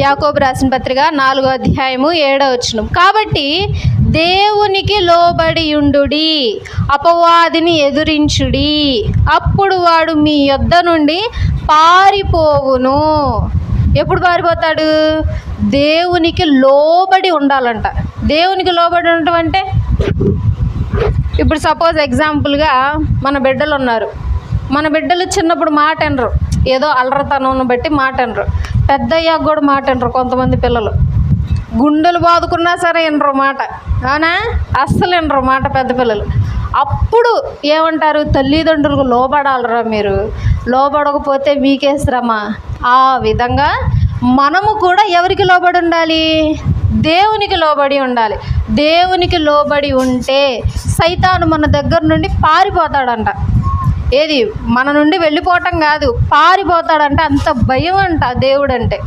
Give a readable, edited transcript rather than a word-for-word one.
యాకోబు రాసిన పత్రిక 4వ అధ్యాయము 7వ వచనం. కాబట్టి దేవునికి లోబడి ఉండుడి, అపవాదిని ఎదురించుడి, అప్పుడు వాడు మీ యొద్ద నుండి పారిపోవును. ఎప్పుడు పారిపోతాడు? దేవునికి లోబడి ఉండాలంట. దేవునికి లోబడి ఉండటం అంటే, ఇప్పుడు సపోజ్ ఎగ్జాంపుల్గా మన బిడ్డలు ఉన్నారు. మన బిడ్డలు చిన్నప్పుడు మాట అనరు, ఏదో అలరతనం బట్టి మాట అనరు. పెద్ద అయ్యాక కూడా మాట అనరు. కొంతమంది పిల్లలు గుండెలు బాదుకున్నా సరే వినరు మాట. అవునా? అస్సలు వినరు మాట పెద్ద పిల్లలు. అప్పుడు ఏమంటారు? తల్లిదండ్రులకు లోబడాలరా మీరు, లోబడకపోతే మీకే శ్రమ. ఆ విధంగా మనము కూడా ఎవరికి లోబడి ఉండాలి? దేవునికి లోబడి ఉండాలి. దేవునికి లోబడి ఉంటే సైతాను మన దగ్గర నుండి పారిపోతాడంట. ఏది మన నుండి వెళ్ళిపోవటం కాదు, పారిపోతాడంట. అంత భయం అంట దేవుడంటే.